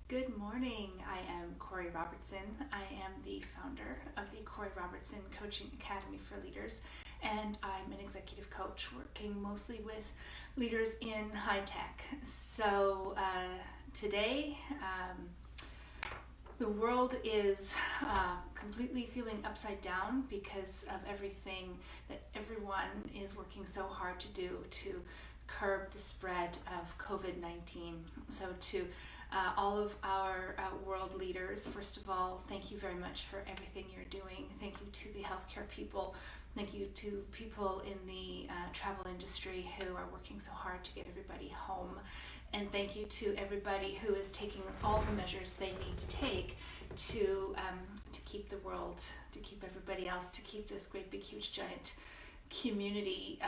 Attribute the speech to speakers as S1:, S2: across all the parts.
S1: Good morning. I am Corey Robertson. I am the founder of the Corey Robertson Coaching Academy for Leaders, and I'm an executive coach working mostly with leaders in high tech. So today, the world is completely feeling upside down because of everything that everyone is working so hard to do to curb the spread of COVID-19. So to all of our world leaders, first of all, thank you very much for everything you're doing. Thank you to the healthcare people. Thank you to people in the travel industry who are working so hard to get everybody home. And thank you to everybody who is taking all the measures they need to take to keep the world, to keep everybody else, to keep this great big huge giant community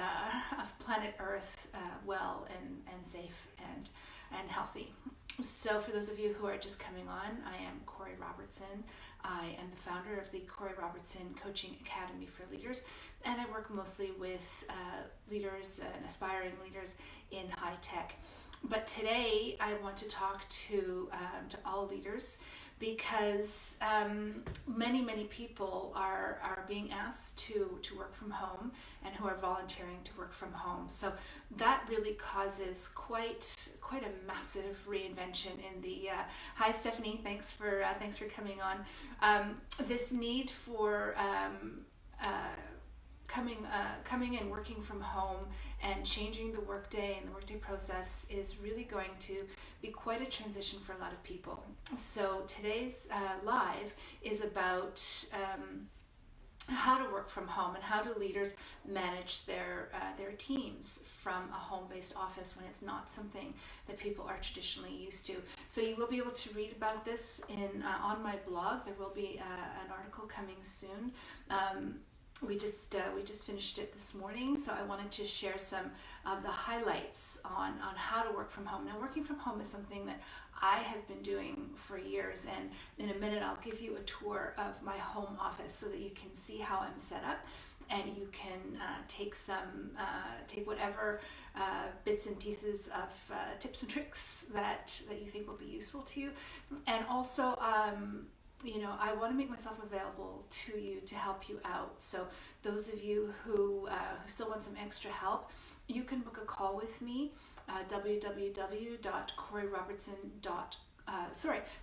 S1: of planet Earth well and safe and healthy. So for those of you who are just coming on, I am Corey Robertson. I am the founder of the Corey Robertson Coaching Academy for Leaders, and I work mostly with leaders and aspiring leaders in high tech. But today I want to talk to all leaders because many people are being asked to work from home and who are volunteering to work from home. So that really causes quite a massive reinvention in the hi Stephanie, thanks for coming on. This need for coming and working from home and changing the workday and the workday process is really going to be quite a transition for a lot of people. So today's live is about how to work from home and how do leaders manage their teams from a home-based office when it's not something that people are traditionally used to. So you will be able to read about this on my blog. There will be an article coming soon. We just finished it this morning, so I wanted to share some of the highlights on how to work from home. Now, working from home is something that I have been doing for years, and in a minute I'll give you a tour of my home office so that you can see how I'm set up, and you can take whatever bits and pieces of tips and tricks that you think will be useful to you, and also I want to make myself available to you to help you out. So those of you who still want some extra help, you can book a call with me,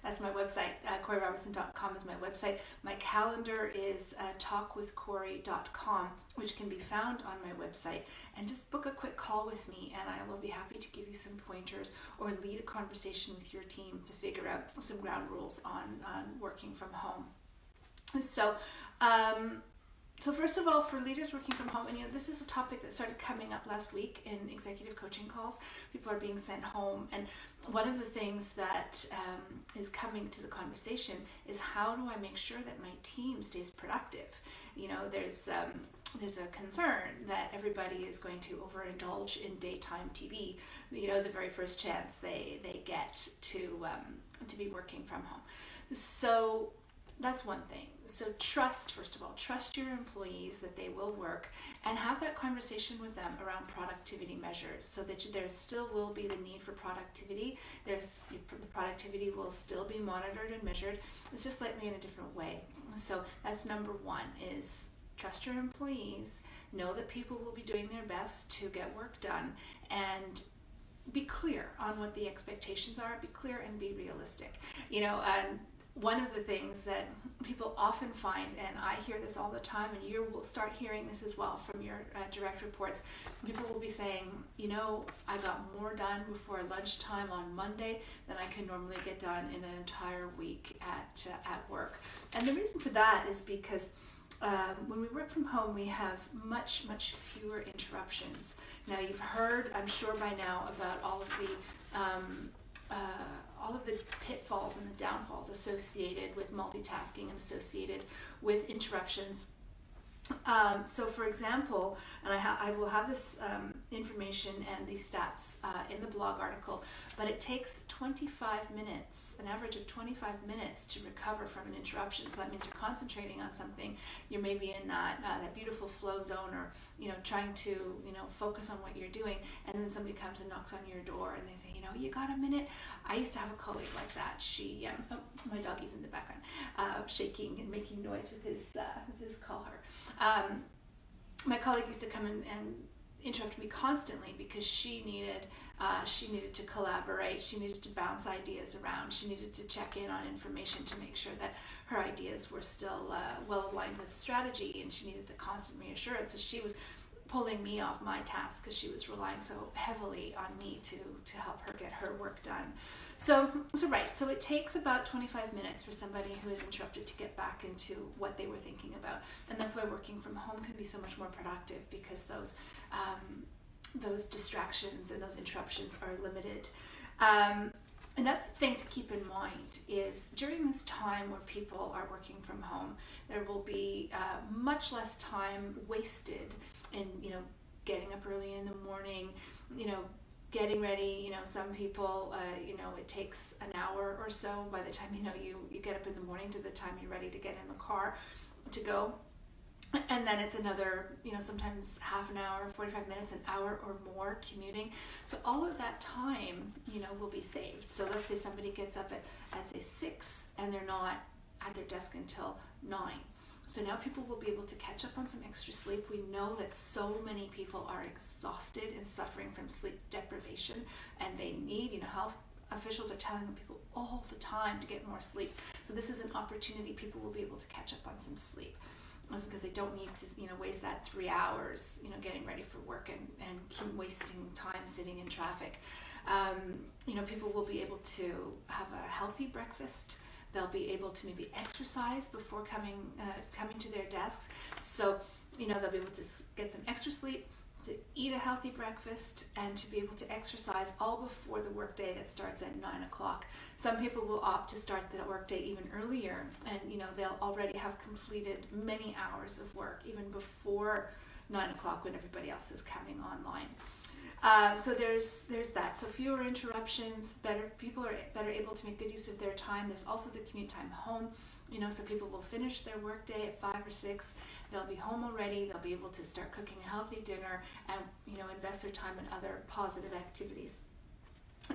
S1: that's my website. CoreyRobertson.com is my website. My calendar is talkwithcorey.com, which can be found on my website. And just book a quick call with me, and I will be happy to give you some pointers or lead a conversation with your team to figure out some ground rules on working from home. So first of all, for leaders working from home, and this is a topic that started coming up last week in executive coaching calls. People are being sent home, and one of the things that is coming to the conversation is how do I make sure that my team stays productive? There's a concern that everybody is going to overindulge in daytime TV, the very first chance they get to be working from home. So that's one thing. So first of all, trust your employees that they will work, and have that conversation with them around productivity measures so that there still will be the need for productivity. The productivity will still be monitored and measured. It's just slightly in a different way. So that's number one, is trust your employees, know that people will be doing their best to get work done, and be clear on what the expectations are. Be clear and be realistic. One of the things that people often find, and I hear this all the time, and you will start hearing this as well from your direct reports, people will be saying, I got more done before lunchtime on Monday than I can normally get done in an entire week at work. And the reason for that is because when we work from home, we have much fewer interruptions. Now, you've heard, I'm sure by now, about all of the pitfalls and the downfalls associated with multitasking and associated with interruptions. So for example, and I will have this information and these stats in the blog article, but it takes 25 minutes, an average of 25 minutes to recover from an interruption. So that means you're concentrating on something, you're maybe in that beautiful flow zone, or trying to focus on what you're doing, and then somebody comes and knocks on your door and they say, you got a minute? I used to have a colleague like that. She, my doggy's in the background, shaking and making noise with his collar. My colleague used to come in and interrupt me constantly because she needed to collaborate. She needed to bounce ideas around. She needed to check in on information to make sure that her ideas were still well aligned with strategy, and she needed the constant reassurance. So she was pulling me off my task because she was relying so heavily on me to help her get her work done. So it takes about 25 minutes for somebody who is interrupted to get back into what they were thinking about, and that's why working from home can be so much more productive, because those distractions and those interruptions are limited. Another thing to keep in mind is during this time where people are working from home, there will be much less time wasted in getting up early in the morning, getting ready. Some people, it takes an hour or so by the time you get up in the morning to the time you're ready to get in the car to go. And then it's another, sometimes half an hour, 45 minutes, an hour or more commuting. So all of that time, will be saved. So let's say somebody gets up at say 6 and they're not at their desk until 9. So now people will be able to catch up on some extra sleep. We know that so many people are exhausted and suffering from sleep deprivation, and they need, health officials are telling people all the time to get more sleep. So this is an opportunity. People will be able to catch up on some sleep, because they don't need to waste that 3 hours getting ready for work and keep wasting time sitting in traffic. People will be able to have a healthy breakfast. They'll be able to maybe exercise before coming to their desks. So they'll be able to get some extra sleep, to eat a healthy breakfast, and to be able to exercise all before the workday that starts at 9 o'clock. Some people will opt to start the workday even earlier, and they'll already have completed many hours of work even before 9 o'clock when everybody else is coming online. So there's that. So fewer interruptions, people are better able to make good use of their time. There's also the commute time home. So people will finish their workday at 5 or 6. They'll be home already. They'll be able to start cooking a healthy dinner and invest their time in other positive activities.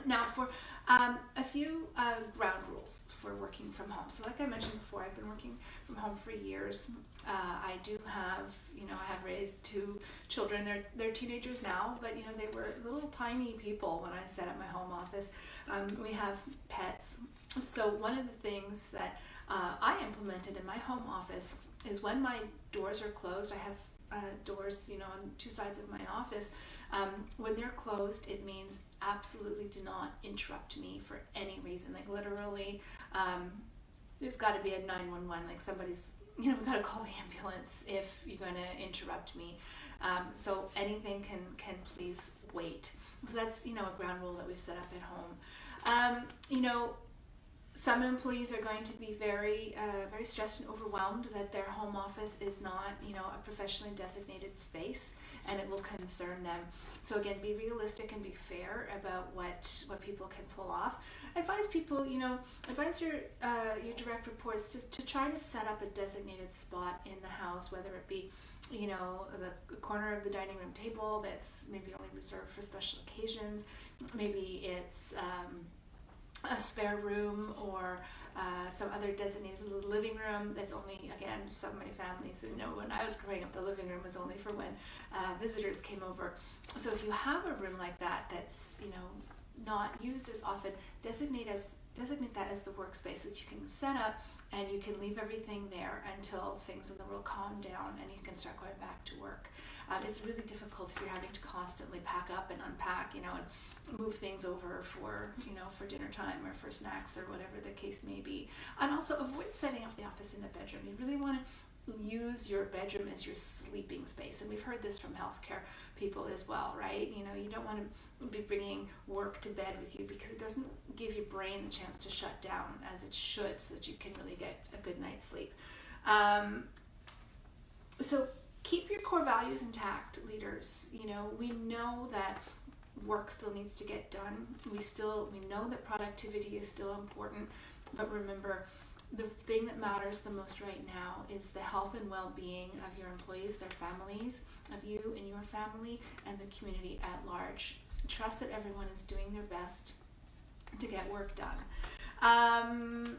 S1: Now for a few ground rules for working from home. So like I mentioned before, I've been working from home for years. I do have, I have raised 2 children. They're teenagers now, but they were little tiny people when I set up my home office. We have pets. So one of the things that I implemented in my home office is when my doors are closed, I have doors, on 2 sides of my office. When they're closed, it means absolutely do not interrupt me for any reason. Like literally, there's got to be a 911. Like somebody's, we've got to call the ambulance if you're going to interrupt me. So anything can please wait. So that's a ground rule that we've set up at home. Some employees are going to be very stressed and overwhelmed that their home office is not, a professionally designated space, and it will concern them. So again, be realistic and be fair about what people can pull off. Advise people, advise your direct reports to try to set up a designated spot in the house, whether it be, the corner of the dining room table that's maybe only reserved for special occasions. Maybe it's a spare room, or some other designated living room that's only, again, so many families, when I was growing up, the living room was only for when visitors came over. So if you have a room like that that's not used as often, designate that as the workspace that you can set up, and you can leave everything there until things in the world calm down and you can start going back to work. It's really difficult if you're having to constantly pack up and unpack, and move things over for dinner time or for snacks or whatever the case may be. And also avoid setting up the office in the bedroom. You really want to use your bedroom as your sleeping space, and we've heard this from healthcare people as well, right? You don't want to be bringing work to bed with you, because it doesn't give your brain the chance to shut down as it should, so that you can really get a good night's sleep. So keep your core values intact, leaders. We know that work still needs to get done. We know that productivity is still important, but remember, the thing that matters the most right now is the health and well-being of your employees, their families, of you and your family, and the community at large. Trust that everyone is doing their best to get work done.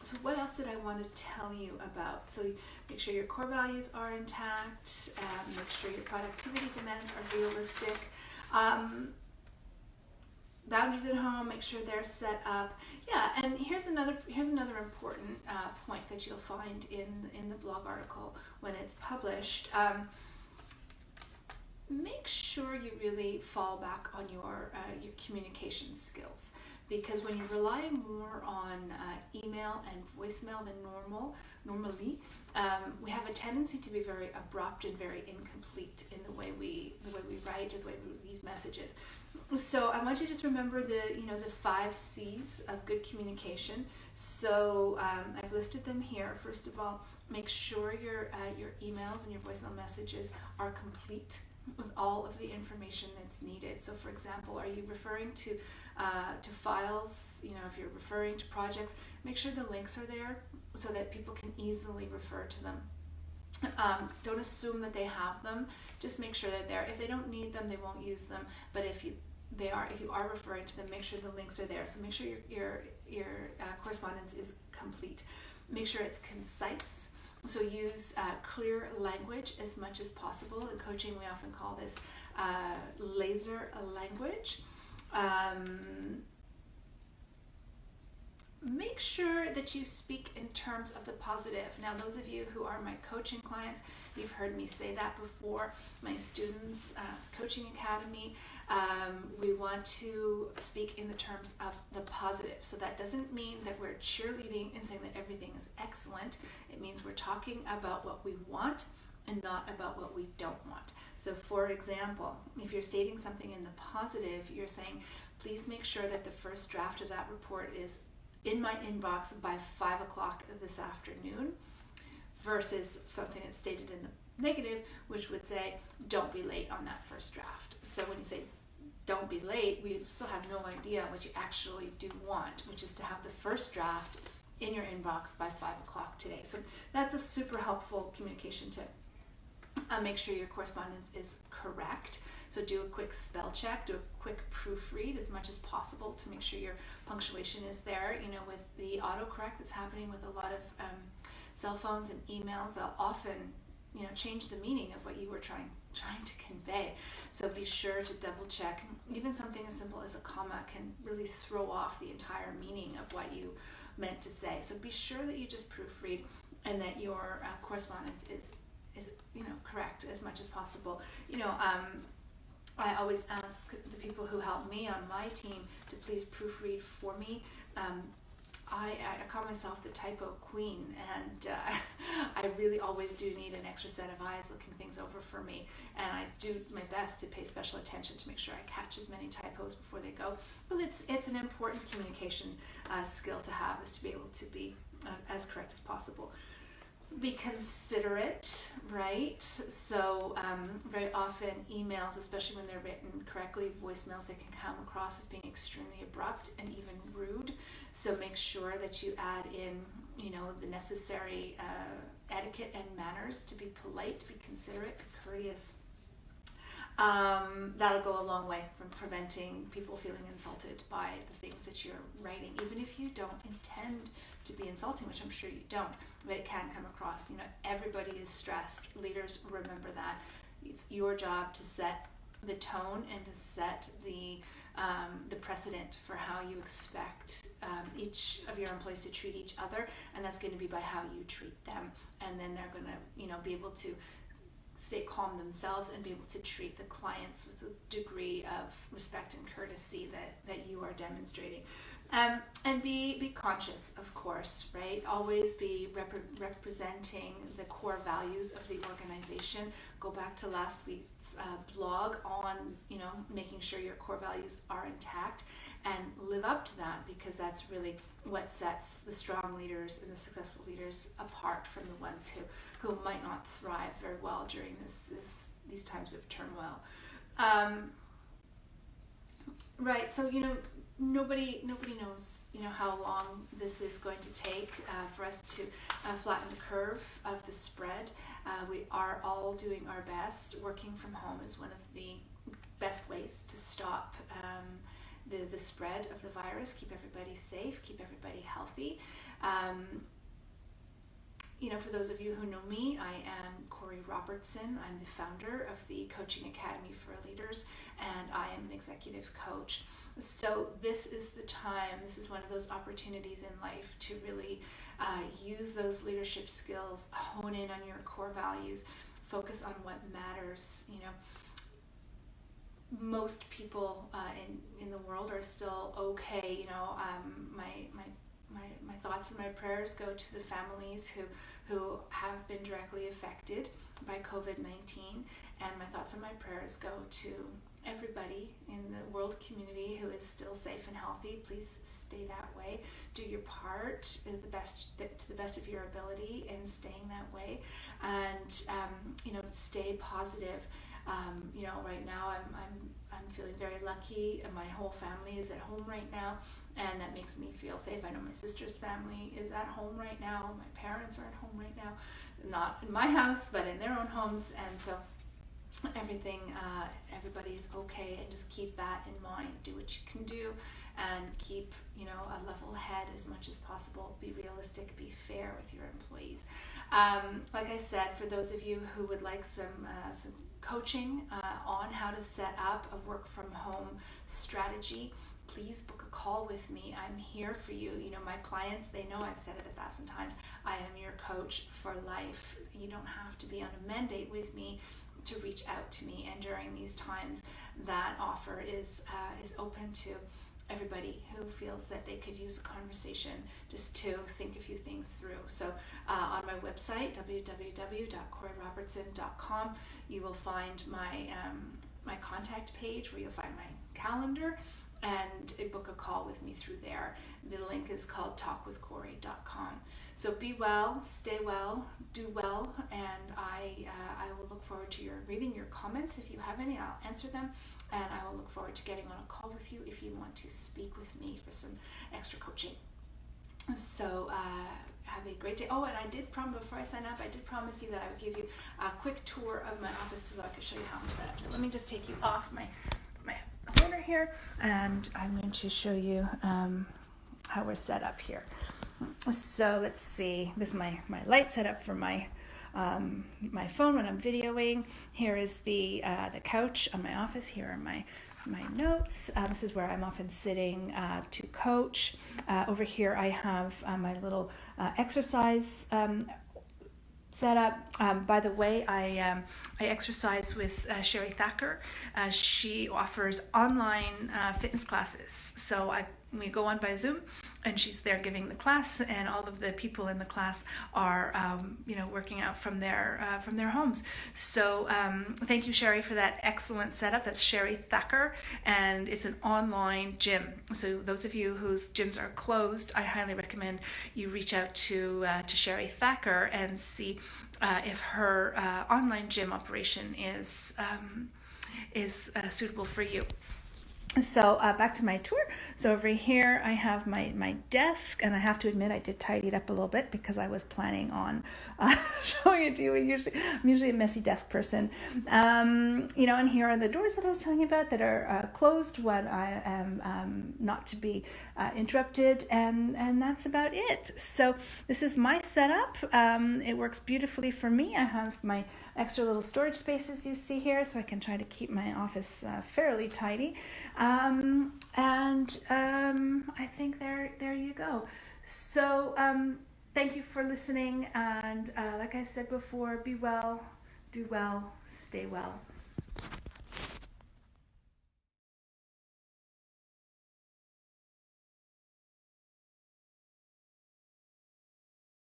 S1: So what else did I want to tell you about? So make sure your core values are intact. Make sure your productivity demands are realistic. Boundaries at home, make sure they're set up. Yeah, and here's another important point that you'll find in the blog article when it's published. Make sure you really fall back on your communication skills, because when you're relying more on email and voicemail than normally, we have a tendency to be very abrupt and very incomplete in the way we write or the way we leave messages. So I want you to just remember the 5 C's of good communication. So I've listed them here. First of all, make sure your emails and your voicemail messages are complete with all of the information that's needed. So for example, are you referring to files? If you're referring to projects, make sure the links are there so that people can easily refer to them. Don't assume that they have them. Just make sure they're there. If they don't need them, they won't use them. But if you are referring to them, make sure the links are there. So make sure your correspondence is complete. Make sure it's concise. So use clear language as much as possible. In coaching, we often call this laser language. Make sure that you speak in terms of the positive. Now, those of you who are my coaching clients, you've heard me say that before. My students, Coaching Academy, we want to speak in the terms of the positive. So that doesn't mean that we're cheerleading and saying that everything is excellent. It means we're talking about what we want and not about what we don't want. So for example, if you're stating something in the positive, you're saying, please make sure that the first draft of that report is in my inbox by 5 o'clock this afternoon, versus something that's stated in the negative, which would say, don't be late on that first draft. So when you say, don't be late, we still have no idea what you actually do want, which is to have the first draft in your inbox by 5 o'clock today. So that's a super helpful communication tip. Make sure your correspondence is correct. So do a quick spell check, do a quick proofread as much as possible to make sure your punctuation is there. With the autocorrect that's happening with a lot of cell phones and emails, they'll often change the meaning of what you were trying to convey. So be sure to double check. Even something as simple as a comma can really throw off the entire meaning of what you meant to say. So be sure that you just proofread and that your correspondence is correct as much as possible. I always ask the people who help me on my team to please proofread for me. I call myself the typo queen, and I really always do need an extra set of eyes looking things over for me, and I do my best to pay special attention to make sure I catch as many typos before they go. But it's an important communication skill to have, is to be able to be as correct as possible. Be considerate, right? So very often emails, especially when they're written correctly, voicemails, they can come across as being extremely abrupt and even rude. So make sure that you add in, the necessary etiquette and manners to be polite, to be considerate, be courteous. That'll go a long way from preventing people feeling insulted by the things that you're writing, even if you don't intend to be insulting, which I'm sure you don't, but it can come across. Everybody is stressed. Leaders, remember that. It's your job to set the tone and to set the precedent for how you expect each of your employees to treat each other, and that's going to be by how you treat them. And then they're going to, be able to stay calm themselves and be able to treat the clients with a degree of respect and courtesy that you are demonstrating. And be conscious, of course, right? Always be representing the core values of the organization. Go back to last week's blog on, making sure your core values are intact, and live up to that, because that's really what sets the strong leaders and the successful leaders apart from the ones who might not thrive very well during these times of turmoil. Right. So, nobody knows, how long this is going to take for us to flatten the curve of the spread. We are all doing our best. Working from home is one of the best ways to stop the spread of the virus, keep everybody safe, keep everybody healthy. For those of you who know me, I am Corey Robertson. I'm the founder of the Coaching Academy for Leaders, and I am an executive coach. So this is the time, this is one of those opportunities in life to really use those leadership skills, hone in on your core values, focus on what matters. Most people in the world are still okay. My thoughts and my prayers go to the families who have been directly affected by COVID-19, and my thoughts and my prayers go to everybody in the world community who is still safe and healthy. Please stay that way. Do your part to the best of your ability in staying that way, and stay positive. Right now I'm feeling very lucky, and my whole family is at home right now, and that makes me feel safe. I know my sister's family is at home right now. My parents are at home right now, not in my house, but in their own homes, and so everybody is okay, and just keep that in mind. Do what you can do, and keep a level head as much as possible. Be realistic, be fair with your employees. Like I said, for those of you who would like some coaching on how to set up a work from home strategy, please book a call with me. I'm here for you. My clients, they know, I've said it 1,000 times, I am your coach for life. You don't have to be on a mandate with me to reach out to me, and during these times that offer is open to everybody who feels that they could use a conversation just to think a few things through. So on my website, www.coreyrobertson.com, you will find my contact page where you'll find my calendar, and book a call with me through there. The link is called talkwithcorey.com. So be well, stay well, do well, and I will look forward to reading your comments. If you have any, I'll answer them, and I will look forward to getting on a call with you if you want to speak with me for some extra coaching. So have a great day. Oh, and I did promise, before I sign up, I did promise you that I would give you a quick tour of my office so I could show you how I'm set up. So let me just take you off my corner here, and I'm going to show you how we're set up here. So let's see, this is my light set up for my phone when I'm videoing. Here is the couch on my office. Here are my notes. This is where I'm often sitting to coach. Over here I have my little exercise set up. By the way, I exercise with Sherry Thacker. She offers online fitness classes. So we go on by Zoom, and she's there giving the class, and all of the people in the class are working out from their homes. So thank you, Sherry, for that excellent setup. That's Sherry Thacker, and it's an online gym. So those of you whose gyms are closed, I highly recommend you reach out to Sherry Thacker and see if her online gym operation is suitable for you. So back to my tour. So over here I have my desk, and I have to admit I did tidy it up a little bit because I was planning on showing it to you. I'm usually a messy desk person. And here are the doors that I was telling you about that are closed when I am not to be interrupted, and that's about it. So this is my setup. It works beautifully for me. I have my extra little storage spaces you see here, so I can try to keep my office fairly tidy. I think there you go. So thank you for listening, and like I said before, be well, do well, stay well.